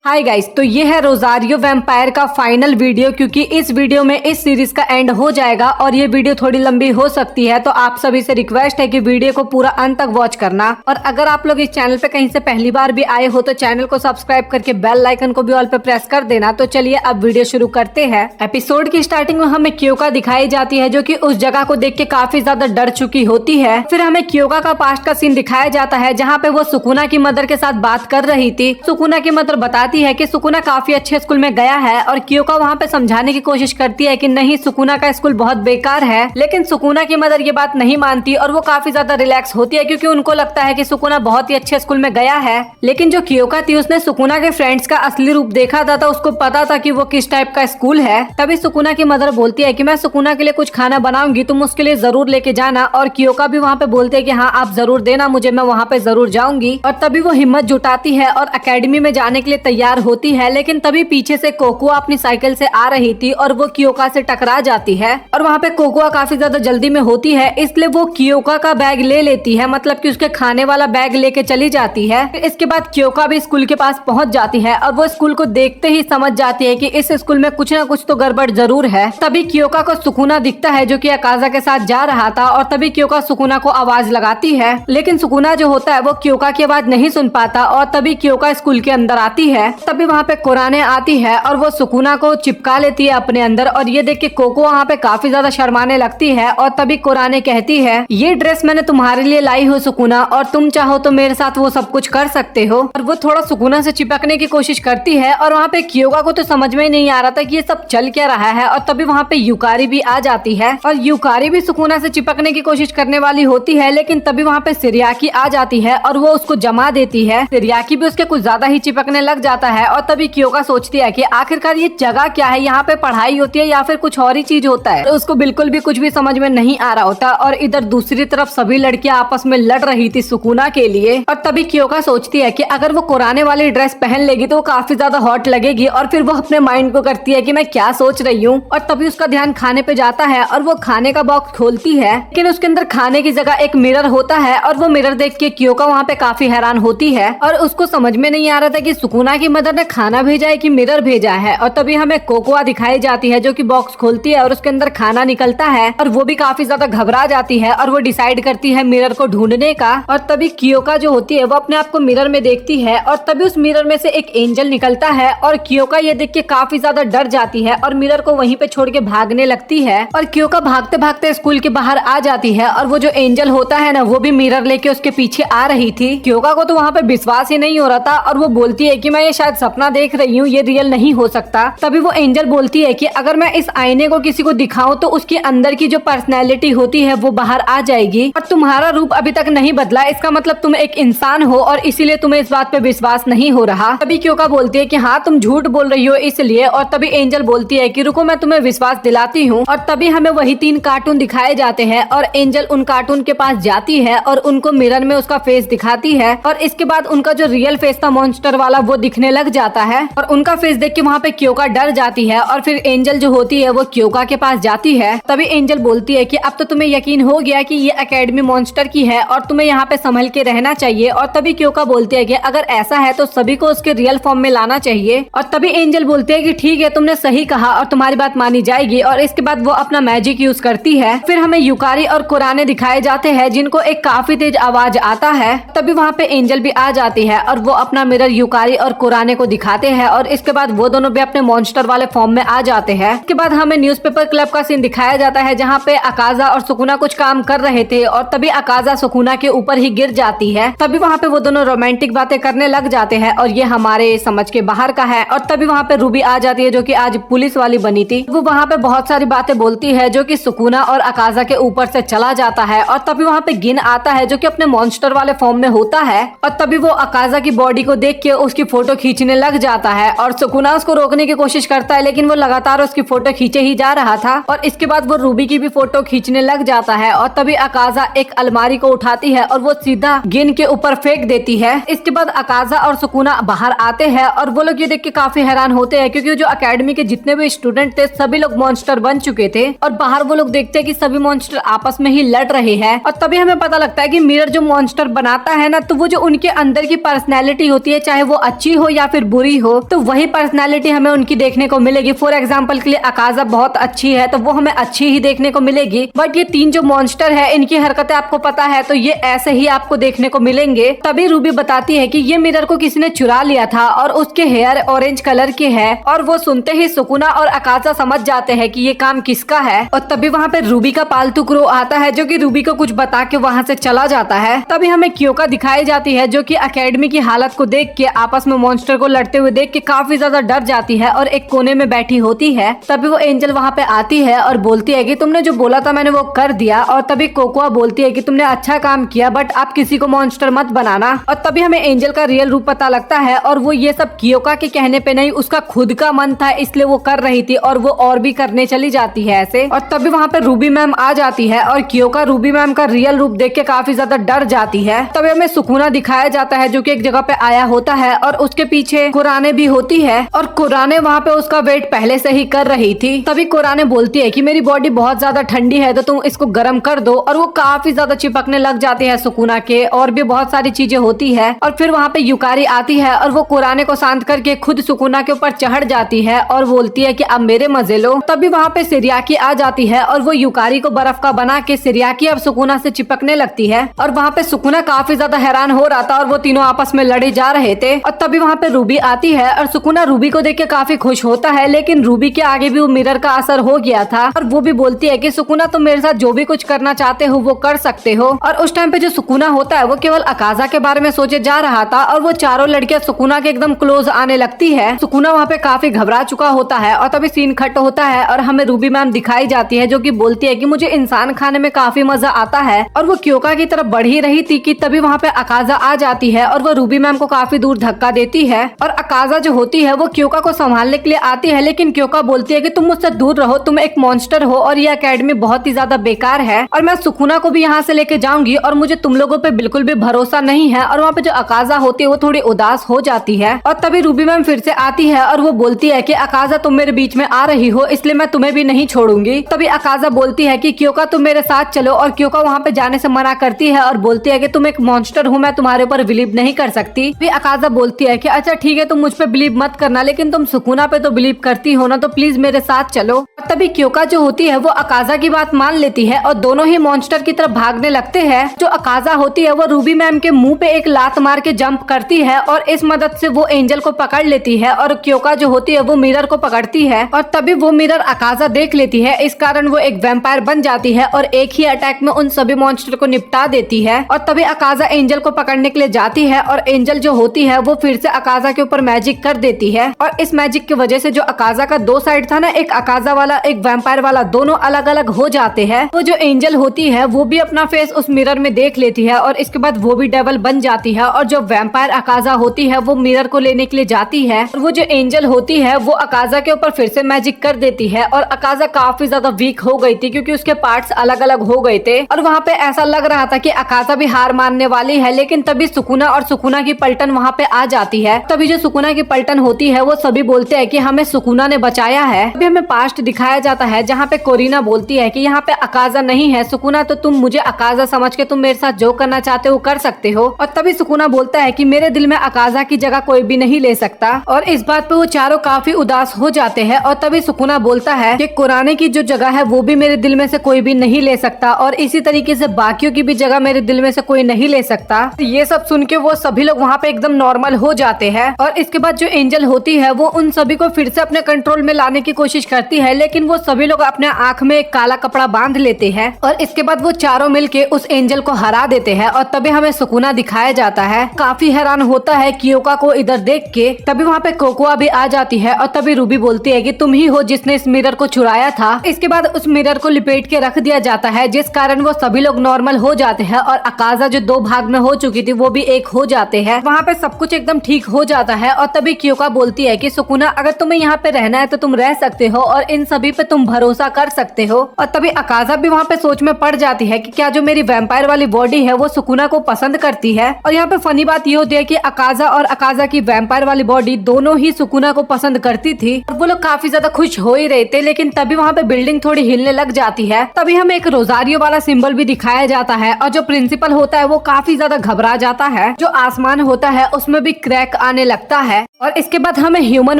Hi guys, तो ये है रोजारियो वैम्पायर का फाइनल वीडियो, क्योंकि इस वीडियो में इस सीरीज का एंड हो जाएगा और ये वीडियो थोड़ी लंबी हो सकती है। तो आप सभी से रिक्वेस्ट है कि वीडियो को पूरा अंत तक वॉच करना। और अगर आप लोग इस चैनल पे कहीं से पहली बार भी आए हो तो चैनल को सब्सक्राइब करके बेल आइकन को भी ऑल पे प्रेस कर देना। तो चलिए अब वीडियो शुरू करते हैं। एपिसोड की स्टार्टिंग में हमें क्योका दिखाई जाती है, जो की उस जगह को देख के काफी ज्यादा डर चुकी होती है। फिर हमें क्योका का पास्ट का सीन दिखाया जाता है, जहाँ पे वो सुकुना की मदर के साथ बात कर रही थी। सुकुना की मदर बताती है कि सुकुना काफी अच्छे स्कूल में गया है और क्योका वहाँ पे समझाने की कोशिश करती है कि नहीं, सुकुना का स्कूल बहुत बेकार है। लेकिन सुकुना की मदर ये बात नहीं मानती और वो काफी ज्यादा रिलैक्स होती है, क्योंकि उनको लगता है कि सुकुना बहुत ही अच्छे स्कूल में गया है। लेकिन जो क्योका थी उसने सुकुना के फ्रेंड्स का असली रूप देखा था, तो उसको पता था कि वो किस टाइप का स्कूल है। तभी सुकुना की मदर बोलती है कि मैं सुकुना के लिए कुछ खाना बनाऊंगी, तुम उसके लिए जरूर लेके जाना। और क्योका भी वहाँ पे बोलते है कि हाँ आप जरूर देना मुझे, मैं वहाँ पे जरूर जाऊंगी। और तभी वो हिम्मत जुटाती है और एकेडमी में जाने के लिए तैयार होती है। लेकिन तभी पीछे से कोकोआ अपनी साइकिल से आ रही थी और वो क्योका से टकरा जाती है। और वहाँ पे कोकोआ काफी ज्यादा जल्दी में होती है, इसलिए वो क्योका का बैग ले लेती है, मतलब कि उसके खाने वाला बैग लेके चली जाती है। इसके बाद क्योका भी स्कूल के पास पहुँच जाती है और वो स्कूल को देखते ही समझ जाती है कि इस स्कूल में कुछ न कुछ तो गड़बड़ जरूर है। तभी क्योका को सुकुना दिखता है, जो कि अकाजा के साथ जा रहा था। और तभी क्योका सुकुना को आवाज लगाती है, लेकिन सुकुना जो होता है वो क्योका की आवाज नहीं सुन पाता। और तभी क्योका स्कूल के अंदर आती है। तभी वहाँ पे कुराने आती है और वो सुकुना को चिपका लेती है अपने अंदर। और ये देख के कोको वहाँ पे काफी ज्यादा शर्माने लगती है। और तभी कुराने कहती है, ये ड्रेस मैंने तुम्हारे लिए लाई हूँ सुकुना, और तुम चाहो तो मेरे साथ वो सब कुछ कर सकते हो। और वो थोड़ा सुकुना से चिपकने की कोशिश करती है। और वहाँ पे क्योका को तो समझ में ही नहीं आ रहा था कि ये सब चल क्या रहा है। और तभी वहाँ पे युकारी भी आ जाती है और युकारी भी सुकुना से चिपकने की कोशिश करने वाली होती है। लेकिन तभी वहाँ पे सिरियाकी आ जाती है और वो उसको जमा देती है। सिरियाकी भी उसके कुछ ज्यादा ही चिपकने लग जाता है। और तभी क्योका सोचती है कि आखिरकार ये जगह क्या है, यहाँ पे पढ़ाई होती है या फिर कुछ और ही चीज होता है। तो उसको बिल्कुल भी कुछ भी समझ में नहीं आ रहा होता। और इधर दूसरी तरफ सभी लड़कियां आपस में लड़ रही थी सुकुना के लिए। और तभी क्योका सोचती है कि अगर वो कुराने वाली ड्रेस पहन लेगी तो वो काफी ज्यादा हॉट लगेगी। और फिर वो अपने माइंड को करती है कि मैं क्या सोच रही हूँ। और तभी उसका ध्यान खाने पे जाता है और वो खाने का बॉक्स खोलती है, लेकिन उसके अंदर खाने की जगह एक मिरर होता है। और वो मिरर देख के क्योका वहाँ पे काफी हैरान होती है और उसको समझ में नहीं आ रहा था कि सुकुना की मदर ने खाना भेजा है कि मिरर भेजा है। और तभी हमें कोकोआ दिखाई जाती है, जो कि बॉक्स खोलती है और उसके अंदर खाना निकलता है। और वो भी काफी ज्यादा घबरा जाती है और वो डिसाइड करती है मिरर को ढूंढने का। और तभी क्योका जो होती है वो अपने आप को मिरर में देखती है और तभी उस मिरर में से एक एंजल निकलता है। और क्योका ये देख के काफी ज्यादा डर जाती है और मिरर को वहीं पे छोड़ के भागने लगती है। और क्योका भागते भागते स्कूल के बाहर आ जाती है और वो जो एंजल होता है ना, वो भी मिरर लेके उसके पीछे आ रही थी। क्योका को तो वहाँ पे विश्वास ही नहीं हो रहा था और वो बोलती है कि मैं ये शायद सपना देख रही हूँ, ये रियल नहीं हो सकता। तभी वो एंजल बोलती है कि अगर मैं इस आईने को किसी को दिखाऊं तो उसके अंदर की जो पर्सनैलिटी होती है वो बाहर आ जाएगी। और तुम्हारा रूप अभी तक नहीं बदला, इसका मतलब तुम एक इंसान हो और इसीलिए तुम्हें इस बात पे विश्वास नहीं हो रहा। तभी क्योका बोलती है कि हाँ तुम झूठ बोल रही हो इसलिए। और तभी एंजल बोलती है कि रुको मैं तुम्हें विश्वास दिलाती हूँ। और तभी हमें वही 3 कार्टून दिखाए जाते हैं और एंजल उन कार्टून के पास जाती है और उनको मिरर में उसका फेस दिखाती है। और इसके बाद उनका जो रियल फेस था मॉन्स्टर वाला, वो दिखने लग जाता है। और उनका फेस देख के वहाँ पे क्योका डर जाती है। और फिर एंजल जो होती है वो क्योका के पास जाती है। तभी एंजल बोलती है कि अब तो तुम्हें यकीन हो गया कि ये एकेडमी मॉन्स्टर की है और तुम्हें यहाँ पे संभल के रहना चाहिए। और तभी क्योका बोलती है कि अगर ऐसा है तो सभी को उसके रियल फॉर्म में लाना चाहिए। और तभी एंजल बोलती है कि ठीक है, तुमने सही कहा और तुम्हारी बात मानी जाएगी। और इसके बाद वो अपना मैजिक यूज करती है। फिर हमें युकारी और कुराने दिखाए जाते हैं, जिनको एक काफी तेज आवाज आता है। तभी वहाँ पे एंजल भी आ जाती है और वो अपना मिरर युकारी और कुराने को दिखाते हैं। और इसके बाद वो दोनों भी अपने मॉन्स्टर वाले फॉर्म में आ जाते हैं। इसके बाद हमें न्यूज़पेपर क्लब का सीन दिखाया जाता है, जहाँ पे अकाजा और सुकुना कुछ काम कर रहे थे। और तभी अकाजा सुकुना के ऊपर ही गिर जाती है। तभी वहाँ पे वो दोनों रोमांटिक बातें करने लग जाते हैं और ये हमारे समझ के बाहर का है। और तभी वहाँ पे रूबी आ जाती है, जो कि आज पुलिस वाली बनी थी। वो वहाँ पे बहुत सारी बातें बोलती है, जो कि सुकुना और अकाजा के ऊपर से चला जाता है। और तभी वहाँ पे गिन आता है, जो कि अपने मॉन्स्टर वाले फॉर्म में होता है। और तभी वो अकाजा की बॉडी को देख के उसकी फोटो खींचने लग जाता है। और सुकुना उसको रोकने की कोशिश करता है, लेकिन वो लगातार उसकी फोटो खींचे ही जा रहा था। और इसके बाद वो रूबी की भी फोटो खींचने लग जाता है। और तभी अकाजा एक अलमारी को उठाती है और वो सीधा गिन के ऊपर फेंक देती है। इसके बाद अकाजा और सुकुना बाहर आते हैं और वो लोग ये देख के काफी हैरान होते हैं, क्योंकि जो अकेडमी के जितने भी स्टूडेंट थे सभी लोग मॉन्स्टर बन चुके थे। और बाहर वो लोग देखते हैं कि सभी मॉन्स्टर आपस में ही लड़ रहे हैं। और तभी हमें पता लगता है कि मिरर जो मॉन्स्टर बनाता है ना, तो वो जो उनके अंदर की पर्सनैलिटी होती है, चाहे वो अच्छी हो या फिर बुरी हो, तो वही पर्सनैलिटी हमें उनकी देखने को मिलेगी। फॉर एग्जाम्पल के लिए अकाजा बहुत अच्छी है तो वो हमें अच्छी ही देखने को मिलेगी, बट ये 3 जो मॉन्स्टर है इनकी हरकतें आपको पता है तो ये ऐसे ही आपको देखने को मिलेंगे। तभी रूबी बताती है कि ये मिरर को किसी ने चुरा लिया था और उसके हेयर ऑरेंज कलर के है, और वो सुनते ही सुकुना और अकाजा समझ जाते हैं कि ये काम किसका है। और तभी वहाँ पे रूबी का पालतू क्रो आता है जो कि रूबी को कुछ बता के वहाँ से चला जाता है। तभी हमें क्योका दिखाई जाती है जो कि एकेडमी की हालत को देख के, आपस में मॉन्स्टर को लड़ते हुए देख के काफी ज्यादा डर जाती है और एक कोने में बैठी होती है। तभी वो एंजल वहाँ पे आती है और बोलती है कि तुमने जो बोला था मैंने वो कर दिया। और तभी कोकोआ बोलती है कि तुमने अच्छा काम किया, बट आप किसी को मॉन्स्टर मत बनाना। और तभी हमें एंजल का रियल रूप पता लगता है, और वो ये सब क्योका के कहने पे नहीं, उसका खुद का मन था इसलिए वो कर रही थी, और वो और भी करने चली जाती है ऐसे। और तभी वहाँ पे रूबी मैम आ जाती है और क्योका रूबी मैम का रियल रूप देख के काफी ज्यादा डर जाती है। तभी हमें सुकुना दिखाया जाता है जो कि एक जगह पे आया होता है और उसके पीछे कुराने भी होती है, और कुराने वहाँ पे उसका वेट पहले से ही कर रही थी। तभी कुराने बोलती है कि मेरी बॉडी बहुत ज्यादा ठंडी है तो तुम इसको गर्म कर दो, और वो काफी ज्यादा चिपकने लग जाती है सुकुना के, और भी बहुत सारी चीजें होती है। और फिर वहाँ पे युकारी आती है और वो कुराने को शांत करके खुद सुकुना के ऊपर चढ़ जाती है और बोलती है कि अब मेरे मजे लो। तभी वहाँ पे सिरियाकी आ जाती है और वो युकारी को बर्फ का बना के सिरियाकी अब सुकुना से चिपकने लगती है। और वहाँ पे सुकुना काफी ज्यादा हैरान हो रहा था और वो तीनों आपस में लड़े जा रहे थे। और तभी वहाँ पे रूबी आती है और सुकुना रूबी को देख के काफी खुश होता है, लेकिन रूबी के आगे भी वो मिरर का असर हो गया था। और वो भी बोलती है कि सुकुना तुम मेरे साथ जो भी कुछ करना चाहते हो वो कर सकते हो। और उस टाइम पे जो सुकुना होता है वो केवल अकाजा के बारे में सोचे जा रहा था, और वो चारों लड़कियां सुकुना के एकदम क्लोज आने लगती है। सुकुना वहाँ पे काफी घबरा चुका होता है, और तभी सीन कट होता है और हमें रूबी मैम दिखाई जाती है जो कि बोलती है कि मुझे इंसान खाने में काफी मजा आता है। और वो क्योका की तरफ बढ़ ही रही थी कि तभी वहाँ पे अकाजा आ जाती है और वो रूबी मैम को काफी दूर धक्का देती है। और अकाजा जो होती है वो क्योका को संभालने के लिए आती है, लेकिन क्योका बोलती है कि तुम मुझसे दूर रहो, तुम एक मॉन्स्टर हो और ये एकेडमी बहुत ही ज्यादा बेकार है, और मैं सुकुना को भी यहाँ से लेके जाऊंगी और मुझे तुम लोगों पे बिल्कुल भी भरोसा नहीं है। और वहाँ पे जो अकाजा होती है वो थोड़ी उदास हो जाती है। और तभी रूबी मैम फिर से आती है और वो बोलती है कि अकाजा तुम मेरे बीच में आ रही हो इसलिए मैं तुम्हें भी नहीं छोड़ूंगी। तभी अकाजा बोलती है कि क्योका तुम मेरे साथ चलो, और क्योका वहाँ पे जाने से मना करती है और बोलती है कि तुम एक मॉन्स्टर हो, मैं तुम्हारे ऊपर बिलीव नहीं कर सकती। फिर अकाजा बोलती है कि अच्छा ठीक है तुम मुझ पे बिलीव मत करना, लेकिन तुम सुकुना पे तो बिलीव करती हो ना, तो प्लीज मेरे साथ चलो। और तभी क्योका जो होती है वो अकाजा की बात मान लेती है और दोनों ही मॉन्स्टर की तरफ भागने लगते हैं। जो अकाजा होती है वो रूबी मैम के मुंह पे एक लात मार के जंप करती है और इस मदद से वो एंजल को पकड़ लेती है, और क्योका जो होती है वो मिरर को पकड़ती है, और तभी वो मिरर अकाजा देख लेती है। इस कारण वो एक वैम्पायर बन जाती है और एक ही अटैक में उन सभी मॉन्स्टर को निपटा देती है। और तभी अकाजा एंजल को पकड़ने के लिए जाती है और एंजल जो होती है वो फिर से अकाजा के ऊपर मैजिक कर देती है, और इस मैजिक की वजह से जो अकाजा का 2 साइड था ना, एक अकाजा वाला एक वैम्पायर वाला, दोनों अलग अलग हो जाते हैं। तो जो एंजल होती है वो भी अपना फेस उस मिरर में देख लेती है और इसके बाद वो भी डेवल बन जाती है, और जो वैम्पायर अकाजा होती है वो मिरर को लेने के लिए जाती है, और वो जो एंजल होती है वो अकाजा के ऊपर फिर से मैजिक कर देती है। और अकाजा काफी ज्यादा वीक हो गई थी क्योंकि उसके पार्ट्स अलग अलग हो गए थे, और वहाँ पे ऐसा लग रहा था कि अकाजा भी हार मानने वाली है। लेकिन तभी सुकुना और सुकुना की पलटन वहाँ पे आ जाती है। तभी जो सुकुना की पलटन होती है वो सभी बोलते हैं कि हमें सुकुना ने बचाया है। अभी हमें पास्ट दिखाया जाता है जहाँ पे कोरिना बोलती है कि यहाँ पे अकाजा नहीं है सुकुना, तो तुम मुझे अकाजा समझ के तुम मेरे साथ जो करना चाहते हो कर सकते हो। और तभी सुकुना बोलता है कि मेरे दिल में अकाजा की जगह कोई भी नहीं ले सकता, और इस बात पे वो चारों काफी उदास हो जाते हैं। और तभी सुकुना बोलता है कि कुराने की जो जगह है वो भी मेरे दिल में से कोई भी नहीं ले सकता, और इसी तरीके से बाकियों की भी जगह मेरे दिल में से कोई नहीं ले सकता। ये सब सुन के वो सभी लोग वहाँ पे एकदम नॉर्मल हो जाते हैं। और इसके बाद जो एंजल होती है वो उन सभी को फिर से अपने कंट्रोल में लाने की कोशिश करती है, लेकिन वो सभी लोग अपने आंख में एक काला कपड़ा बांध लेते हैं, और इसके बाद वो चारों मिलके उस एंजल को हरा देते हैं। और तभी हमें सुकुना दिखाया जाता है, काफी हैरान होता है क्योका को इधर देख के। तभी वहाँ पे कोकोआ भी आ जाती है, और तभी रूबी बोलती है कि तुम ही हो जिसने इस मिरर को चुराया था। इसके बाद उस मिरर को लिपेट के रख दिया जाता है, जिस कारण वो सभी लोग नॉर्मल हो जाते हैं, और अकाजा जो 2 भाग में हो चुकी थी वो भी एक हो जाते हैं। वहाँ पे सब कुछ एकदम ठीक हो जाता है। और तभी क्योका बोलती है कि सुकुना अगर तुम्हें यहाँ पे रहना है तो तुम रह सकते हो, और इन सभी पे तुम भरोसा कर सकते हो। और तभी अकाजा भी वहाँ पे सोच में पड़ जाती है कि क्या जो मेरी वैम्पायर वाली बॉडी है वो सुकुना को पसंद करती है। और यहाँ पे फनी बात ये होती है कि अकाजा और अकाजा की वैम्पायर वाली बॉडी दोनों ही सुकुना को पसंद करती थी, और वो लोग काफी ज्यादा खुश हो ही रहे थे। लेकिन तभी वहाँ पे बिल्डिंग थोड़ी हिलने लग जाती है। तभी हमें एक रोजारियो वाला सिंबल भी दिखाया जाता है, और जो प्रिंसिपल होता है वो काफी ज्यादा घबरा जाता है। जो आसमान होता है उसमें भी क्रैक आने लगता है। और इसके बाद हमें ह्यूमन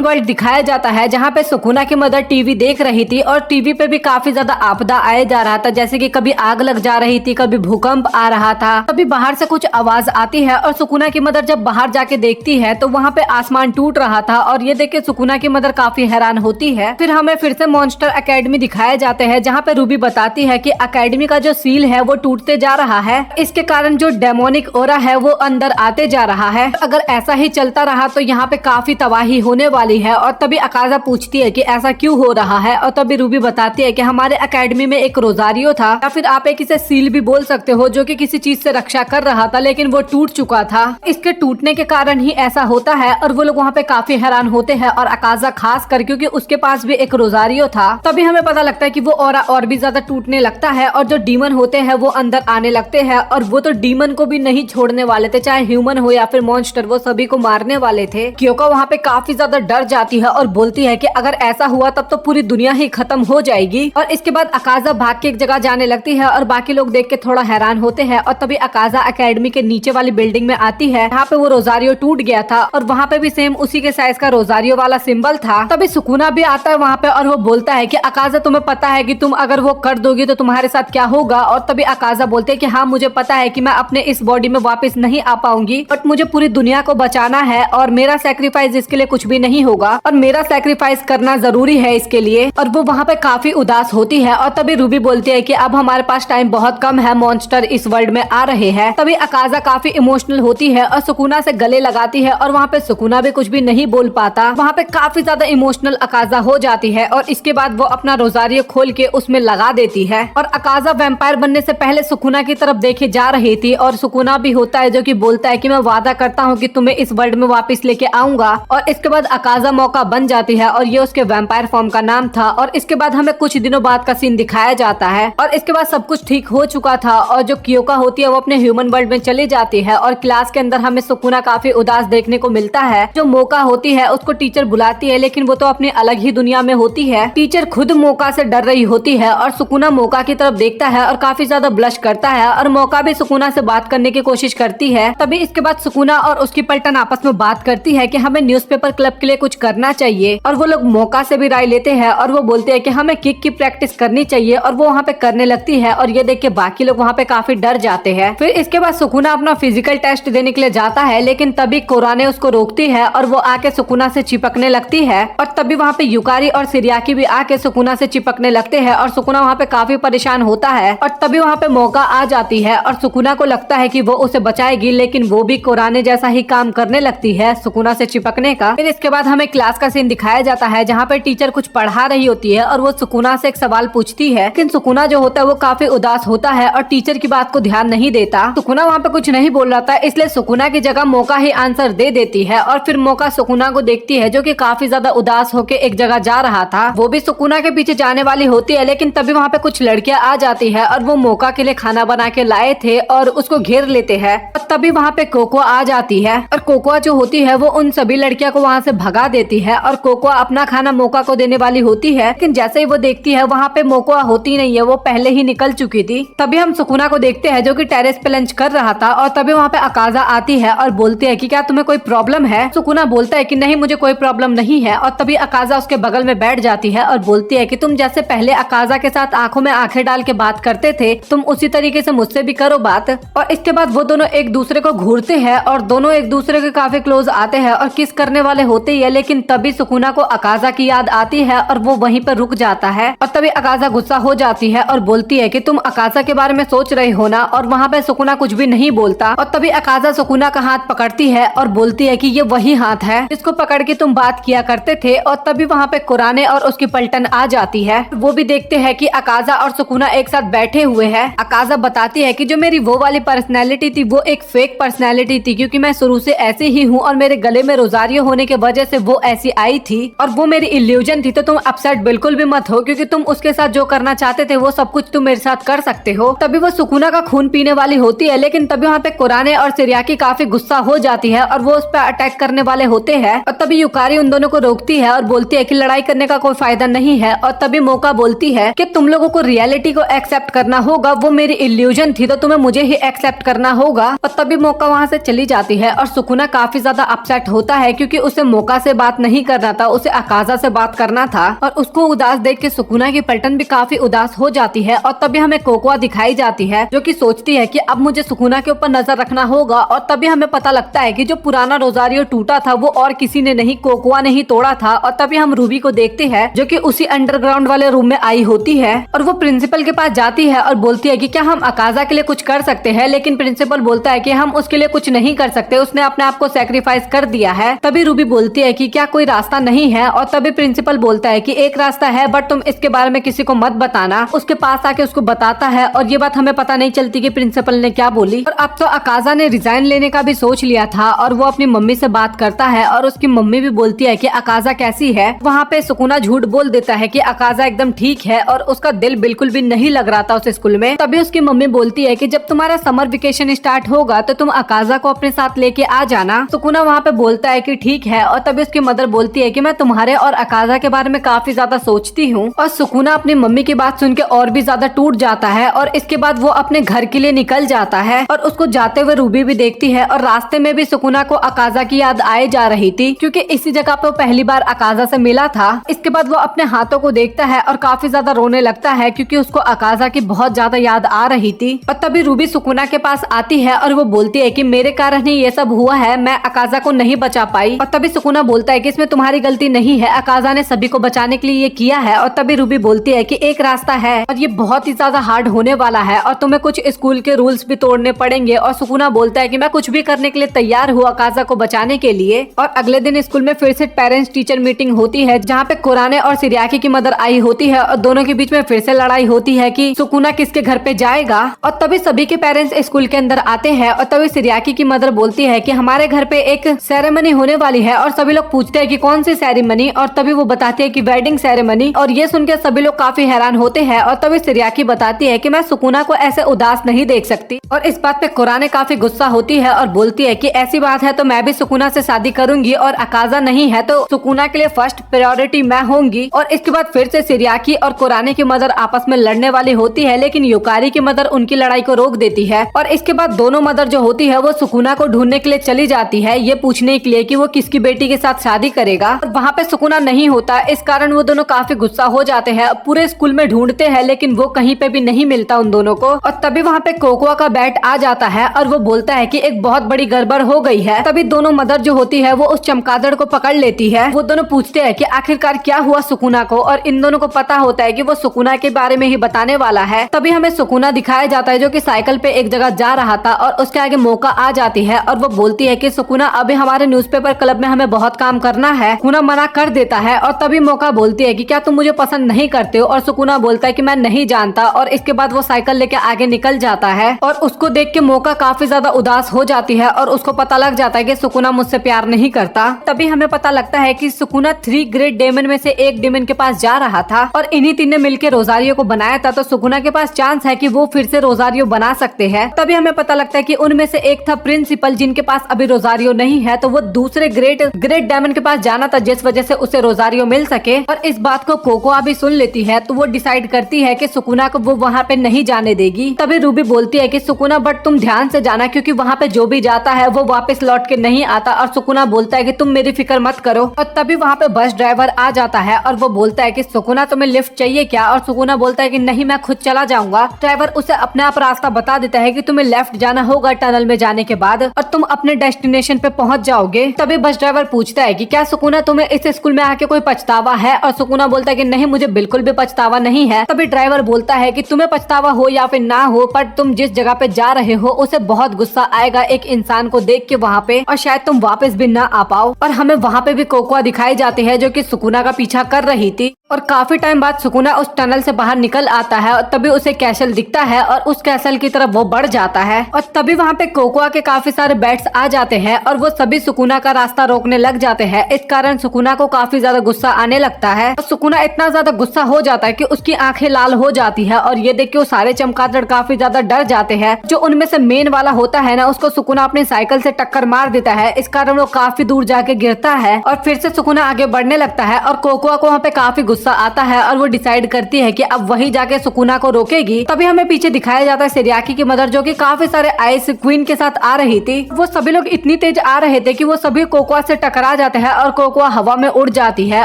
वर्ल्ड दिखाया जाता है जहाँ पे सुकुना की मदर टीवी देख रही थी और टीवी पे भी काफी ज्यादा आपदा आए जा रहा था, जैसे कि कभी आग लग जा रही थी, कभी भूकंप आ रहा था, कभी बाहर से कुछ आवाज आती है। और सुकुना की मदर जब बाहर जाके देखती है तो वहाँ पे आसमान टूट रहा था और ये देख के सुकुना की मदर काफी हैरान होती है। फिर हमें फिर से मॉन्स्टर एकेडमी दिखाए जाते हैं जहाँ पे रूबी बताती है कि एकेडमी का जो सील है वो टूटते जा रहा है, इसके कारण जो डेमोनिक ओरा है वो अंदर आते जा रहा है। अगर ऐसा ही चलता रहा तो यहाँ पे काफी तबाही होने वाली है। और तभी अकाजा पूछती है कि ऐसा क्यों हो रहा है, और तभी रूबी बताती है कि हमारे एकेडमी में एक रोजारियो था, या फिर आप एक इसे सील भी बोल सकते हो, जो कि किसी चीज से रक्षा कर रहा था लेकिन वो टूट चुका था। इसके टूटने के कारण ही ऐसा होता है। और वो लोग वहाँ पे काफी हैरान होते हैं, और अकाजा खास कर क्योंकि उसके पास भी एक रोजारियो था। तभी हमें पता लगता है कि वो ऑरा और भी ज्यादा टूटने लगता है और जो डीमन होते हैं वो अंदर आने लगते हैं। और वो तो डीमन को भी नहीं छोड़ने वाले थे, चाहे ह्यूमन हो या फिर मॉन्स्टर, वो सभी को मारने वाले थे। क्योंकि वहाँ पे काफी ज्यादा डर जाती है और बोलती है कि अगर ऐसा हुआ तब तो पूरी दुनिया ही खत्म हो जाएगी। और इसके बाद अकाजा भाग के एक जगह जाने लगती है और बाकी लोग देख के थोड़ा हैरान होते हैं। और तभी अकाजा एकेडमी के नीचे वाली बिल्डिंग में आती है जहाँ पे वो रोजारियो टूट गया था और वहाँ पे भी सेम उसी के साइज का रोजारियो वाला सिंबल था। तभी सुकुना भी आता है वहाँ पे और वो बोलता है कि अकाजा तुम्हें पता है कि तुम अगर वो कर दोगी तो तुम्हारे साथ क्या होगा। और तभी अकाजा बोलते हैं कि हाँ मुझे पता है कि मैं अपने इस बॉडी में वापस नहीं आ पाऊंगी, बट मुझे पूरी दुनिया को बचाना है और मेरा सैक्रिफाइस इसके लिए कुछ भी नहीं होगा और मेरा सैक्रिफाइस करना जरूरी है इसके लिए। और वो वहाँ पे काफी उदास होती है। और तभी रूबी बोलती है कि अब हमारे पास टाइम बहुत कम है, मॉन्स्टर इस वर्ल्ड में आ रहे हैं। तभी अकाजा काफी इमोशनल होती है और सुकुना से गले लगाती है और वहाँ पे सुकुना भी कुछ भी नहीं बोल पाता। वहाँ पे काफी ज्यादा इमोशनल अकाजा हो जाती है और इसके बाद वो अपना रोजारियो खोल के उसमें लगा देती है। और अकाजा वैम्पायर बनने से पहले सुकुना की तरफ देखे जा रही थी और सुकुना भी होता है जो कि बोलता है कि मैं वादा करता हूँ कि तुम्हें इस वर्ल्ड में वापस लेके आऊंगा। और इसके बाद अकाजा मौका बन जाती है और ये उसके वैम्पायर फॉर्म का नाम था। और इसके बाद हमें कुछ दिनों बाद का सीन दिखाया जाता है और इसके बाद सब कुछ ठीक हो चुका था और जो क्योका होती है वो अपने ह्यूमन वर्ल्ड में चली जाती है। और क्लास के अंदर हमें सुकुना काफी उदास देखने को मिलता है। जो मौका होती है उसको टीचर बुलाती है लेकिन वो तो अपनी अलग ही दुनिया में होती है। टीचर खुद मौका से डर रही होती है और सुकुना मौका की तरफ देखता है और काफी ज्यादा ब्लश करता है और मौका भी सुकुना से बात करने की कोशिश करती है। तभी इसके बाद सुकुना और उसकी पलटन आपस में बात करती है कि हमें न्यूज़पेपर क्लब के लिए कुछ करना चाहिए। और वो लोग मौका से भी राय लेते हैं और वो बोलते हैं कि हमें किक की प्रैक्टिस करनी चाहिए और वो वहाँ पे करने लगती है। और ये देख के बाकी लोग वहाँ पे काफी डर जाते हैं। फिर इसके बाद सुकुना अपना फिजिकल टेस्ट देने के लिए जाता है लेकिन तभी कोरा ने उसको रोकती है और वो आके सुकुना से चिपकने लगती है। और तभी वहाँ पे युकारी और सिरियाकी भी आके सुकुना से चिपकने लगते हैं और सुकुना वहाँ पे काफी परेशान होता है। और तभी वहाँ पे मौका आ जाती है और सुकुना को लगता है कि वो उसे बचाएगी लेकिन वो भी कोराने जैसा ही काम करने लगती है सुकुना से चिपकने का। फिर इसके बाद हमें क्लास का सीन दिखाया जाता है जहाँ पे टीचर कुछ पढ़ा रही होती है और वो सुकुना से एक सवाल पूछती है लेकिन सुकुना जो होता है वो काफी उदास होता है और टीचर की बात को ध्यान नहीं देता। सुकुना वहाँ पे कुछ नहीं बोल रहा था इसलिए सुकुना की जगह मौका ही आंसर दे देती है। और फिर मौका सुकुना को देखती है जो कि काफी ज्यादा उदास होके एक जगह जा रहा था। वो भी सुकुना के पीछे जाने वाली होती है लेकिन तभी वहाँ पे कुछ लड़कियां आ जाती है और वो मौका के लिए खाना बना के लाए थे और उसको घेर लेते हैं। और तभी वहाँ पे कोकोआ आ जाती है और कोकोआ जो होती है वो उन सभी लड़कियों को वहाँ से भगा देती है और कोकोआ अपना खाना मौका को देने वाली होती है लेकिन जैसे ही वो देखती है वहाँ पे मौका होती नहीं है, वो पहले ही निकल चुकी थी। तभी हम सुकुना को देखते हैं जो कि टेरेस पे लंच कर रहा था और तभी वहाँ पे अकाजा आती है और बोलती है कि क्या तुम्हें कोई प्रॉब्लम है। सुकुना बोलता है कि नहीं मुझे कोई प्रॉब्लम नहीं है। और तभी अकाजा उसके बगल में बैठ जाती है और बोलती है कि तुम जैसे पहले अकाजा के साथ आंखों में आंखें डाल के बात करते थे तुम उसी तरीके से मुझसे भी करो बात। और इसके बाद वो दोनों एक दूसरे को घूरते हैं और दोनों एक दूसरे के काफी क्लोज आते हैं और किस करने वाले होते ही है। लेकिन तभी सुकुना को अकाजा की याद आती है और वो वहीं पर रुक जाता है। और तभी अकाजा गुस्सा हो जाती है और बोलती है कि तुम अकाजा के बारे में सोच रहे हो ना। और वहाँ पे सुकुना कुछ भी नहीं बोलता। और तभी अकाजा सुकुना का हाथ पकड़ती है और बोलती है कि ये वही हाथ है जिसको पकड़ के तुम बात किया करते थे। और तभी वहाँ पे कुराने और उसकी पलटन आ जाती है। वो भी देखते हैं कि अकाजा और सुकुना एक साथ बैठे हुए हैं। अकाजा बताती है कि जो मेरी वो वाली पर्सनैलिटी थी वो एक फेक पर्सनैलिटी थी क्योंकि मैं शुरू से ऐसे ही हूँ और मेरे गले में रोजारियो होने की वजह से वो ऐसी आई थी और वो मेरी इल्यूजन थी। तो तुम अपसेट बिल्कुल भी मत हो क्योंकि तुम उसके साथ जो करना चाहते थे वो सब कुछ तुम मेरे साथ कर सकते हो। तभी वो सुकुना का खून पीने वाली होती है लेकिन तभी वहाँ पे कुराने और सिरियाकी काफी गुस्सा हो जाती है और वो उस पर अटैक करने वाले होते हैं। और तभी युकारी उन दोनों को रोकती है और बोलती है कि लड़ाई करने का कोई फायदा नहीं है। और तभी मौका बोलती है कि तुम लोगों को रियलिटी को एक्सेप्ट करना होगा, वो मेरी इल्यूजन थी तो तुम्हें मुझे ही एक्सेप्ट करना होगा। और तभी मौका वहाँ से चली जाती है और सुकुना काफी काफी ज्यादा अपसेट होता है क्योंकि उसे मौका से बात नहीं करना था, उसे अकाजा से बात करना था। और उसको उदास देख के सुकुना की पलटन भी काफी उदास हो जाती है। और तभी हमें कोकोआ दिखाई जाती है जो कि सोचती है कि अब मुझे सुकुना के ऊपर नजर रखना होगा। और तभी हमें पता लगता है कि जो पुराना रोजारियो टूटा था वो और किसी ने नहीं, कोकोआ ने ही तोड़ा था। और तभी हम रूबी को देखते हैं जो कि उसी अंडरग्राउंड वाले रूम में आई होती है और वो प्रिंसिपल के पास जाती है और बोलती है कि क्या हम अकाजा के लिए कुछ कर सकते हैं। लेकिन प्रिंसिपल बोलता है कि हम उसके लिए कुछ नहीं कर सकते, उसने अपने आप को सेक्रीफाइस कर दिया है। तभी रूबी बोलती है कि क्या कोई रास्ता नहीं है। और तभी प्रिंसिपल बोलता है कि एक रास्ता है बट तुम इसके बारे में किसी को मत बताना। उसके पास आके उसको बताता है और ये बात हमें पता नहीं चलती कि प्रिंसिपल ने क्या बोली। और अब तो अकाजा ने रिजाइन लेने का भी सोच लिया था और वो अपनी मम्मी से बात करता है और उसकी मम्मी भी बोलती है कि अकाजा कैसी है। वहाँ पे सुकुना झूठ बोल देता है कि अकाजा एकदम ठीक है और उसका दिल बिल्कुल भी नहीं लग रहा था उस स्कूल में। तभी उसकी मम्मी बोलती है कि जब तुम्हारा समर वेकेशन स्टार्ट होगा तो तुम अकाजा को अपने साथ लेके आ जाना। सुकुना वहाँ पे बोलता है कि ठीक है। और तभी उसकी मदर बोलती है कि मैं तुम्हारे और अकाजा के बारे में काफी ज्यादा सोचती हूँ। और सुकुना अपनी मम्मी की बात सुन के और भी ज्यादा टूट जाता है और इसके बाद वो अपने घर के लिए निकल जाता है। और उसको जाते हुए रूबी भी देखती है और रास्ते में भी सुकुना को अकाजा की याद आए जा रही थी क्योंकि इसी जगह पे वो पहली बार अकाजा से मिला था। इसके बाद वो अपने हाथों को देखता है और काफी ज्यादा रोने लगता है क्योंकि उसको अकाजा की बहुत ज्यादा याद आ रही थी। और तभी रूबी सुकुना के पास आती है और वो बोलती है कि मेरे कारण ही ये सब हुआ है, मैं अकाजा को नहीं बचा पाई। और तभी सुकुना बोलता है कि इसमें तुम्हारी गलती नहीं है, अकाजा ने सभी को बचाने के लिए ये किया है। और तभी रूबी बोलती है कि एक रास्ता है और ये बहुत ही ज्यादा हार्ड होने वाला है और तुम्हें कुछ स्कूल के रूल्स भी तोड़ने पड़ेंगे। और सुकुना बोलता है कि मैं कुछ भी करने के लिए तैयार हूँ अकाजा को बचाने के लिए। और अगले दिन स्कूल में फिर से पेरेंट्स टीचर मीटिंग होती है जहाँ पे कुराने और सिरियाकी की मदर आई होती है और दोनों के बीच में फिर से लड़ाई होती है कि सुकुना किसके घर पे जाएगा। और तभी सभी के पेरेंट्स स्कूल के अंदर आते हैं और तभी सिरियाकी की मदर बोलती है कि हमारे घर पे एक सेरेमनी होने वाली है। और सभी लोग पूछते हैं कि कौन सी सेरेमनी। और तभी वो बताती है कि वेडिंग सेरेमनी। और ये सुनकर सभी लोग काफी हैरान होते हैं। और तभी सिरियाकी बताती है कि मैं सुकुना को ऐसे उदास नहीं देख सकती। और इस बात पे कुराने काफी गुस्सा होती है और बोलती है कि ऐसी बात है तो मैं भी सुकुना से शादी करूंगी और अकाजा नहीं है तो सुकुना के लिए फर्स्ट प्रायोरिटी मैं होंगी। और इसके बाद फिर से सिरियाकी और कुराने की मदर आपस में लड़ने वाली होती है लेकिन युकारी की मदर उनकी लड़ाई को रोक देती है। और इसके बाद दोनों मदर जो होती है वो सुकुना को ढूंढने के लिए चली जाती है ये पूछने के लिए कि वो किसकी बेटी के साथ शादी करेगा। और वहाँ पे सुकुना नहीं होता, इस कारण वो दोनों काफी गुस्सा हो जाते हैं। पूरे स्कूल में ढूंढते हैं लेकिन वो कहीं पे भी नहीं मिलता उन दोनों को। और तभी वहाँ पे कोकोआ का बैट आ जाता है और वो बोलता है कि एक बहुत बड़ी गड़बड़ हो गई है। तभी दोनों मदर जो होती है वो उस चमगादड़ को पकड़ लेती है। वो दोनों पूछते हैं कि आखिरकार क्या हुआ सुकुना को। और इन दोनों को पता होता है कि वो सुकुना के बारे में ही बताने वाला है। तभी हमें सुकुना दिखाया जाता है जो कि साइकिल पे एक जगह जा रहा था और उसके आगे मौका आ जाती है और वो बोलती है कि सुकुना अभी हमारे न्यूज़पेपर क्लब में हमें बहुत काम करना है। सुकुना मना कर देता है और तभी मौका बोलती है कि क्या तुम मुझे पसंद नहीं करते हो। और सुकुना बोलता है कि मैं नहीं जानता। और इसके बाद वो साइकिल लेके आगे निकल जाता है और उसको देख के मौका काफी ज्यादा उदास हो जाती है और उसको पता लग जाता है कि सुकुना मुझसे प्यार नहीं करता। तभी हमें पता लगता है कि सुकुना 3 ग्रेट डेमन में से एक डेमन के पास जा रहा था और इन्हीं तीन ने मिलकर रोजारियो को बनाया था। तो सुकुना के पास चांस है कि वो फिर से रोजारियो बना सकते हैं। तभी हमें पता लगता है कि उनमें से एक था प्रिंसिपल जिनके पास अभी रोजारियो नहीं है। तो वो दूसरे ग्रेट डेमन के पास जाना था जिस वजह से उसे रोजारियो मिल सके। और इस बात को कोकोआ भी सुन लेती है तो वो डिसाइड करती है कि सुकुना को वो वहाँ पे नहीं जाने देगी। तभी रूबी बोलती है कि सुकुना बट तुम ध्यान से जाना क्योंकि वहाँ पे जो भी जाता है वो वापस लौट के नहीं आता। और सुकुना बोलता है कि तुम मेरी फिक्र मत करो। और तभी वहाँ पे बस ड्राइवर आ जाता है और वो बोलता है कि सुकुना तुम्हें लिफ्ट चाहिए क्या। और सुकुना बोलता है कि नहीं मैं खुद चला जाऊंगा। ड्राइवर उसे अपने आप रास्ता बता देता है कि तुम्हें लेफ्ट जाना होगा टनल में जाने के बाद और तुम अपने डेस्टिनेशन पे पहुंच जाओगे। तभी बस ड्राइवर पूछता है कि क्या सुकुना तुम्हें इस स्कूल में आके कोई पछतावा है। और सुकुना बोलता है कि नहीं मुझे बिल्कुल भी पछतावा नहीं है। तभी ड्राइवर बोलता है कि तुम्हें पछतावा हो या फिर ना हो पर तुम जिस जगह पे जा रहे हो उसे बहुत गुस्सा आएगा एक इंसान को देख के वहाँ पे और शायद तुम वापस भी ना आ पाओ। और हमें वहाँ पे भी कोकोआ दिखाई जाती है जो कि सुकुना का पीछा कर रही थी। और काफी टाइम बाद सुकुना उस टनल से बाहर निकल आता है और तभी उसे कैसल दिखता है और उस कैसल की तरफ वो बढ़ जाता है। और तभी वहाँ पे कोकोआ के काफी सारे बैट्स आ जाते हैं और वो सभी सुकुना का रास्ता रोकने लग जाते हैं। इस कारण सुकुना को काफी ज्यादा गुस्सा आने लगता है और सुकुना इतना ज्यादा गुस्सा हो जाता है कि उसकी आंखें लाल हो जाती है। और ये देख के वो सारे चमगादड़ काफी ज्यादा डर जाते हैं। जो उनमें से मेन वाला होता है ना उसको सुकुना अपनी साइकिल से टक्कर मार देता है। इस कारण वो काफी दूर जाके गिरता है और फिर से सुकुना आगे बढ़ने लगता है और कोकोआ को वहाँ पे काफी गुस्सा आता है और वो डिसाइड करती है कि अब वही जाके सुकुना को रोकेगी। तभी हमें पीछे दिखाया जाता है सिरियाकी की मदर जो कि काफी सारे आइस क्वीन के साथ आ रही थी। वो सभी लोग इतनी तेज आ रहे थे कि वो सभी कोकोआ से टकरा जाते हैं और कोकोआ हवा में उड़ जाती है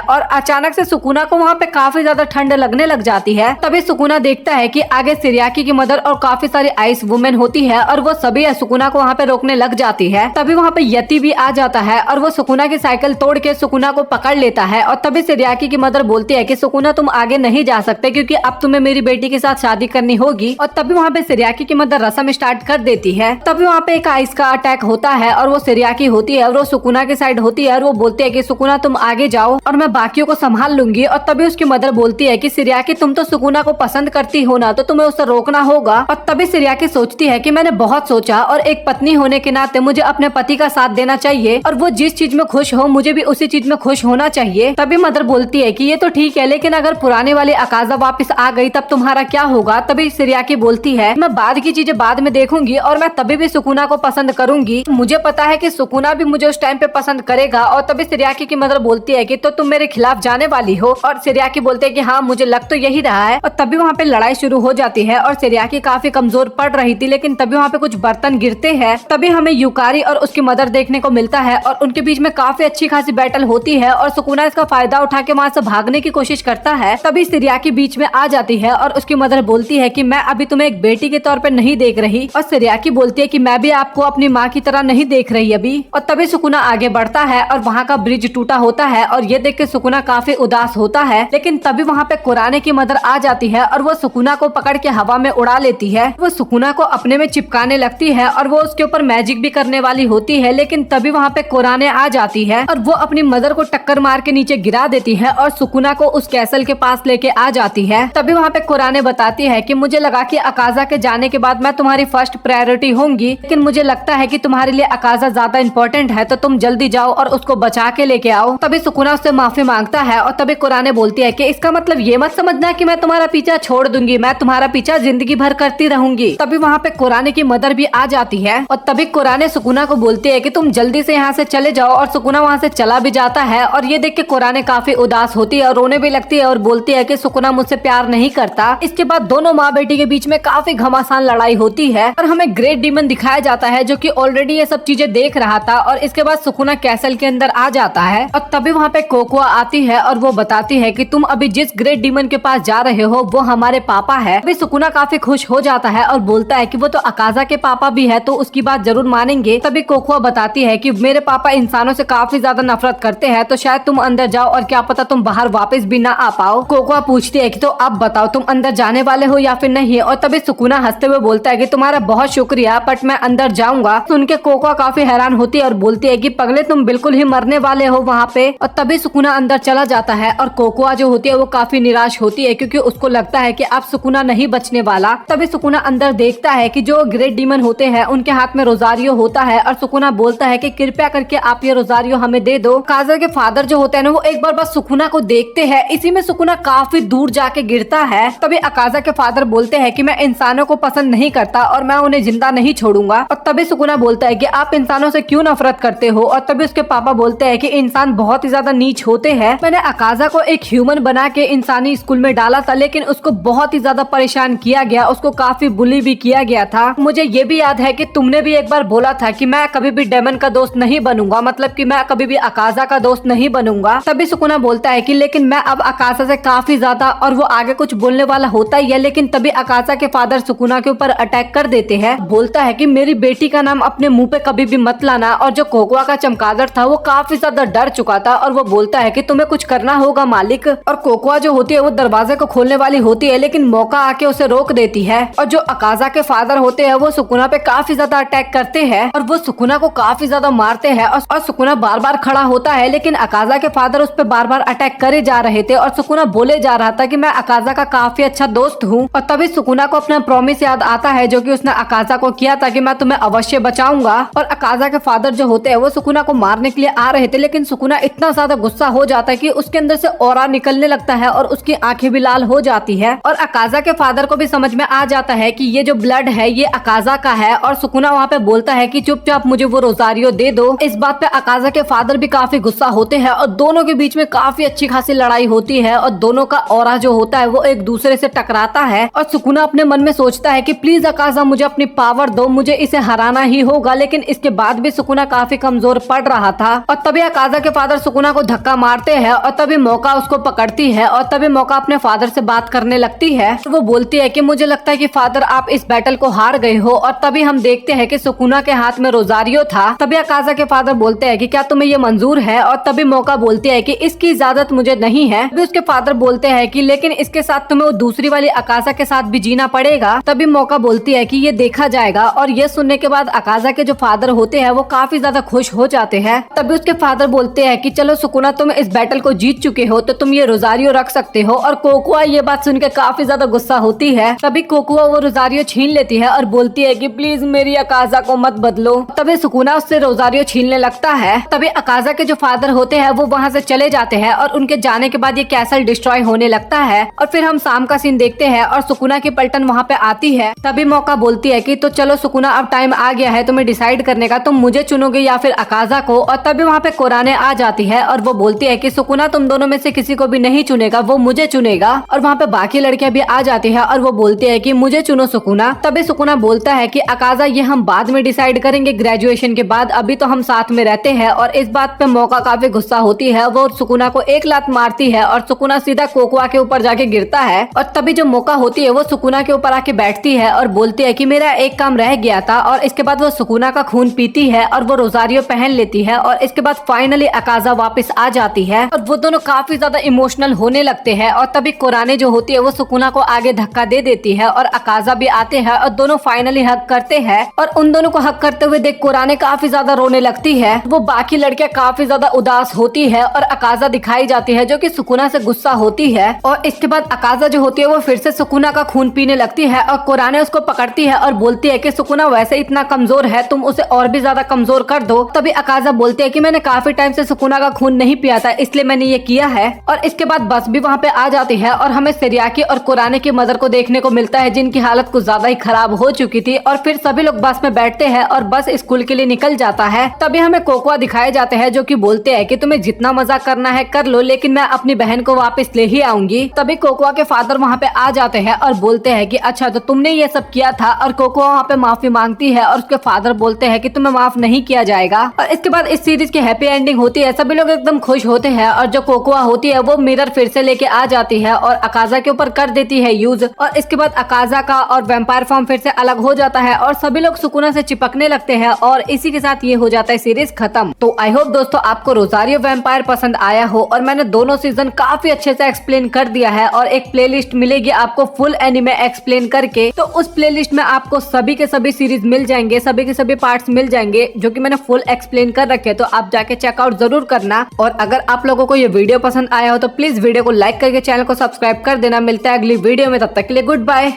और अचानक से सुकुना को वहाँ पे काफी ज्यादा ठंड लगने लग जाती है। तभी सुकुना देखता है कि आगे सिरियाकी की मदर और काफी सारी आइस वुमेन होती है और वो सभी सुकुना को वहाँ पे रोकने लग जाती है। तभी वहाँ पे यति भी आ जाता है और वो सुकुना की साइकिल तोड़ के सुकुना को पकड़ लेता है। और तभी सिरियाकी की मदर बोलती है कि सुकुना तुम आगे नहीं जा सकते क्योंकि अब तुम्हें मेरी बेटी के साथ शादी करनी होगी। और तभी वहाँ पे सिरियाकी की मदर रस्म स्टार्ट कर देती है। तभी वहाँ पे एक आइस का अटैक होता है और वो सिरियाकी होती है और वो सुकुना की साइड होती है और वो बोलती है कि सुकुना तुम आगे जाओ और मैं बाकियों को संभाल लूंगी। और तभी उसकी मदर बोलती है कि सिरियाकी तुम तो सुकुना को पसंद करती हो ना, तो तुम्हें उसे रोकना होगा। और तभी सिरियाकी सोचती है कि मैंने बहुत सोचा और एक पत्नी होने के नाते मुझे अपने पति का साथ देना चाहिए और वो जिस चीज में खुश हो मुझे भी उसी चीज में खुश होना चाहिए। तभी मदर बोलती है कि ये तो ठीक है, लेकिन अगर पुराने वाली अकाजा वापस आ गई तब तुम्हारा क्या होगा। तभी सिरियाकी बोलती है मैं बाद की चीजें बाद में देखूंगी और मैं तभी भी सुकुना को पसंद करूंगी। मुझे पता है कि सुकुना भी मुझे उस टाइम पे पसंद करेगा। और तभी सिरियाकी की मदर बोलती है कि तो तुम मेरे खिलाफ जाने वाली हो। और सिरियाकी बोलते है कि हाँ मुझे लग तो यही रहा है। और तभी वहाँ पे लड़ाई शुरू हो जाती है और सिरियाकी काफी कमजोर पड़ रही थी, लेकिन तभी वहाँ पे कुछ बर्तन गिरते हैं। तभी हमें यूकारी और उसकी मदर देखने को मिलता है और उनके बीच में काफी अच्छी खासी बैटल होती है और सुकुना इसका फायदा उठा के वहाँ से भागने की कोशिश करता है। तभी सिरियाकी बीच में आ जाती है और उसकी मदर बोलती है कि मैं अभी तुम्हें एक बेटी के तौर पे नहीं देख रही। और सिरियाकी बोलती है कि मैं भी आपको अपनी माँ की तरह नहीं देख रही अभी। और तभी सुकुना आगे बढ़ता है और वहाँ का ब्रिज टूटा होता है और ये देख के सुकुना काफी उदास होता है। लेकिन तभी वहाँ पे कुराने की मदर आ जाती है और वो सुकुना को पकड़ के हवा में उड़ा लेती है। वो सुकुना को अपने में चिपकाने लगती है और वो उसके ऊपर मैजिक भी करने वाली होती है। लेकिन तभी वहाँ पे कुराने आ जाती है और वो अपनी मदर को टक्कर मार के नीचे गिरा देती है और सुकुना को उस कैसल के पास लेके आ जाती है। तभी वहाँ पे कुराने बताती है कि मुझे लगा कि अकाजा के जाने के बाद मैं तुम्हारी फर्स्ट प्रायोरिटी होंगी, लेकिन मुझे लगता है कि तुम्हारे लिए अकाजा ज्यादा इम्पोर्टेंट है, तो तुम जल्दी जाओ और उसको बचा के लेके आओ। तभी सुकुना उससे माफी मांगता है और तभी कुराने बोलती है कि इसका मतलब ये मत समझना कि मैं तुम्हारा पीछा छोड़ दूंगी, मैं तुम्हारा पीछा जिंदगी भर करती रहूंगी। तभी वहाँ पे कुराने की मदर भी आ जाती है और तभी कुराने सुकुना को बोलती है कि तुम जल्दी से यहाँ से चले जाओ। और सुकुना वहाँ से चला भी जाता है और ये देख के कुराने काफी उदास होती है और रोने भी लगती है और बोलती है कि सुकुना मुझसे प्यार नहीं करता। इसके बाद दोनों माँ बेटी के बीच में काफी घमासान लड़ाई होती है और हमें ग्रेट डीमन दिखाया जाता है जो कि ऑलरेडी ये सब चीजें देख रहा था। और इसके बाद सुकुना कैसल के अंदर आ जाता है और तभी वहाँ पे कोकोआ आती है और वो बताती है कि तुम अभी जिस ग्रेट डीमन के पास जा रहे हो वो हमारे पापा है। अभी सुकुना काफी खुश हो जाता है और बोलता है कि वो तो अकाजा के पापा भी है, तो उसकी बात जरूर मानेंगे। तभी कोकोआ बताती है कि मेरे पापा इंसानों से काफी ज्यादा नफरत करते हैं, तो शायद तुम अंदर जाओ और क्या पता तुम बाहर वापस भी ना आ पाओ। कोकोआ पूछती है कि तो अब बताओ तुम अंदर जाने वाले हो या फिर नहीं। और तभी सुकुना हंसते हुए बोलता है कि तुम्हारा बहुत शुक्रिया, बट मैं अंदर जाऊंगा। सुन के कोकोआ काफी हैरान होती है और बोलती है कि पगले तुम बिल्कुल ही मरने वाले हो वहाँ पे। और तभी सुकुना अंदर चला जाता है और कोकोआ जो होती है वो काफी निराश होती है क्योंकि उसको लगता है कि अब सुकुना नहीं बचने वाला। तभी सुकुना अंदर देखता है कि जो ग्रेट डीमन होते हैं उनके हाथ में रोजारियो होता है और सुकुना बोलता है कि कृपया करके आप ये रोजारियो हमें दे दो। काजर के फादर जो होते हैं ना वो एक बार बस सुकुना को देखते हैं, इसी में सुकुना काफी दूर जाके गिरता है। तभी अकाजा के फादर बोलते हैं कि मैं इंसानों को पसंद नहीं करता और मैं उन्हें जिंदा नहीं छोड़ूंगा। और तभी सुकुना बोलता है कि आप इंसानों से क्यों नफरत करते हो। और तभी उसके पापा बोलते हैं कि इंसान बहुत ही ज्यादा नीच होते हैं। मैंने अकाजा को एक ह्यूमन बना के इंसानी स्कूल में डाला था, लेकिन उसको बहुत ही ज्यादा परेशान किया गया, उसको काफी बुली भी किया गया था। मुझे ये भी याद है कि तुमने भी एक बार बोला था कि मैं कभी भी डेमन का दोस्त नहीं बनूंगा, मतलब कि मैं कभी भी अकाजा का दोस्त नहीं बनूंगा। तभी सुकुना बोलता है कि लेकिन मैं अब अकाजा से काफी ज्यादा, और वो आगे कुछ बोलने वाला होता ही है, लेकिन तभी अकाजा के फादर सुकुना के ऊपर अटैक कर देते हैं। बोलता है कि मेरी बेटी का नाम अपने मुंह पे कभी भी मत लाना। और जो कोकोआ का चमगादड़ था वो काफी ज्यादा डर चुका था और वो बोलता है कि तुम्हें कुछ करना होगा मालिक। और कोकोआ जो होती है वो दरवाजे को खोलने वाली होती है, लेकिन मौका आके उसे रोक देती है। और जो अकाजा के फादर होते हैं वो सुकुना पे काफी ज्यादा अटैक करते हैं और वो सुकुना को काफी ज्यादा मारते हैं। और सुकुना बार बार खड़ा होता है, लेकिन अकाजा के फादर उस पर बार बार अटैक करे जा रहे थे और सुकुना बोले जा रहा था कि मैं अकाजा का काफी अच्छा दोस्त हूँ। और तभी सुकुना को अपना प्रॉमिस याद आता है जो कि उसने अकाजा को किया था कि मैं तुम्हें अवश्य बचाऊंगा। और अकाजा के फादर जो होते हैं वो सुकुना को मारने के लिए आ रहे थे, लेकिन सुकुना इतना ज्यादा गुस्सा हो जाता है कि उसके अंदर से ऑरा निकलने लगता है और उसकी आंखें भी लाल हो जाती है। और अकाजा के फादर को भी समझ में आ जाता है कि ये जो ब्लड है ये अकाजा का है। और सुकुना वहाँ पे बोलता है कि चुपचाप मुझे वो रोजारियो दे दो। इस बात पे अकाजा के फादर भी काफी गुस्सा होते हैं और दोनों के बीच में काफी अच्छी खासी लड़ाई होती है और दोनों का ऑरा जो होता है वो एक दूसरे से टकराता है। और सुकुना अपने मन में सोचता है कि प्लीज अकाजा मुझे अपनी पावर दो, मुझे इसे हराना ही होगा। लेकिन इसके बाद भी सुकुना काफी कमजोर पड़ रहा था। और तभी अकाजा के फादर सुकुना को धक्का मारते हैं और तभी मौका उसको पकड़ती है और तभी मौका अपने फादर से बात करने लगती है। वो बोलती है कि मुझे लगता है कि फादर आप इस बैटल को हार गए हो। और तभी हम देखते हैं कि सुकुना के हाथ में रोजारियो था। तभी अकाजा के फादर बोलते हैं कि क्या तुम्हें ये मंजूर है। और तभी मौका बोलती है कि इसकी इजाजत मुझे नहीं है। तभी उसके फादर बोलते हैं कि लेकिन इसके साथ तुम्हें वो दूसरी वाली अकाजा के साथ भी जीना पड़ेगा। तभी मौका बोलती है कि ये देखा जाएगा। और ये सुनने के बाद अकाजा के जो फादर होते हैं वो काफी ज्यादा खुश हो जाते हैं। तभी उसके फादर बोलते हैं कि चलो सुकुना तुम इस बैटल को जीत चुके हो तो तुम ये रोजारियो रख सकते हो। और कोकोआ ये बात सुनकर काफी ज्यादा गुस्सा होती है। तभी कोकोआ वो रोजारियो छीन लेती है और बोलती है कि प्लीज मेरी अकाजा को मत बदलो। तभी सुकुना उससे रोजारियो छीनने लगता है। तभी अकाजा के जो फादर होते हैं वो वहाँ से चले जाते हैं और उनके जाने के बाद ये कैसल डिस्ट्रॉय होने लगता है। और फिर हम शाम का सीन देखते हैं और सुकुना की पलटन वहाँ पे आती है। तभी मौका बोलती है कि तो चलो सुकुना अब टाइम आ गया है तुम्हें डिसाइड करने का, तुम मुझे चुनोगे या फिर अकाजा को। और तभी वहाँ पे कोराने आ जाती है और वो बोलती है कि सुकुना तुम दोनों में से किसी को भी नहीं चुनेगा, वो मुझे चुनेगा। और वहाँ पे बाकी लड़कियां भी आ जाती है और वो बोलती है कि मुझे चुनो सुकुना। तभी सुकुना बोलता है कि अकाजा ये हम बाद में डिसाइड करेंगे ग्रेजुएशन के बाद, अभी तो हम साथ में रहते हैं। और इस बात पे मौका काफी गुस्सा होती है। वो सुकुना को एक लात मारती है और सुकुना सीधा कोकोआ के ऊपर जाके गिरता है। और तभी जो मौका होती है वो सुकुना के ऊपर आके बैठती है और बोलती है कि मेरा एक काम रह गया था। और इसके बाद वो सुकुना का खून पीती है और वो रोजारियो पहन लेती है। और इसके बाद फाइनली अकाजा वापस आ जाती है और वो दोनों काफी ज्यादा इमोशनल होने लगते हैं। और तभी कोराने जो होती है वो सुकुना को आगे धक्का दे देती है और अकाजा भी आते हैं और दोनों फाइनली हक करते हैं। और उन दोनों को हक करते हुए देख कोराने काफी ज्यादा रोने लगती है। वो बाकी लड़कियां काफी ज्यादा उदास होती है और अकाजा दिखाई जाती है जो कि सुकुना से गुस्सा होती है। और इसके बाद अकाजा जो होती है वो फिर से सुकुना का खून पीने लगती है और कोराने उसको पकड़ती है और बोलती है कि सुकुना वैसे इतना कमजोर है, तुम उसे और भी ज्यादा कमजोर कर दो। तभी अकाजा बोलती है कि मैंने काफी टाइम से सुकुना का खून नहीं पिया था इसलिए मैंने ये किया है। और इसके बाद बस भी वहाँ पे आ जाती है और हमें सेरियाकी और कोराने की मदर को देखने को मिलता है जिनकी हालत कुछ ज्यादा ही खराब हो चुकी थी। और फिर सभी लोग बस में बैठते हैं और बस स्कूल के लिए निकल जाता है। तभी हमें कोकोआ दिखाए जाते हैं जो कि बोलते हैं कि तुम्हें जितना मजा करना है कर लो, लेकिन मैं अपनी बहन को वापस ले ही आऊंगी। तभी कोकोआ के फादर वहाँ पे आ जाते हैं और बोलते हैं कि अच्छा तो तुमने ये सब किया था। और कोकोआ वहाँ पे माफी मांगती है और उसके फादर बोलते हैं कि तुम्हें माफ नहीं किया जाएगा। और इसके बाद इस सीरीज की हैप्पी एंडिंग होती है, सभी लोग एकदम खुश होते हैं। और जो कोकोआ होती है वो मिरर फिर से लेके आ जाती है और अकाजा के ऊपर कर देती है यूज। और इसके बाद अकाजा का और वैम्पायर फॉर्म फिर से अलग हो जाता है और सभी लोग सुकुना से चिपकने लगते हैं। और इसी के साथ ये हो जाता है सीरीज खत्म। तो आई होप दोस्तों आपको रोजारियो वैम्पायर पसंद आया हो और मैंने दोनों सीजन काफी अच्छे से एक्सप्लेन कर दिया है। और एक प्लेलिस्ट मिलेगी आपको फुल एनिमे एक्सप्लेन करके, तो उस प्लेलिस्ट में आपको सभी के सभी सीरीज मिल जाएंगे, सभी के सभी पार्ट्स मिल जाएंगे जो कि मैंने फुल एक्सप्लेन कर रखे। तो आप जाके चेकआउट जरूर करना। और अगर आप लोगों को ये वीडियो पसंद आया हो तो प्लीज वीडियो को लाइक करके चैनल को सब्सक्राइब कर देना। मिलता है अगली वीडियो में, तब तक के लिए गुड बाय।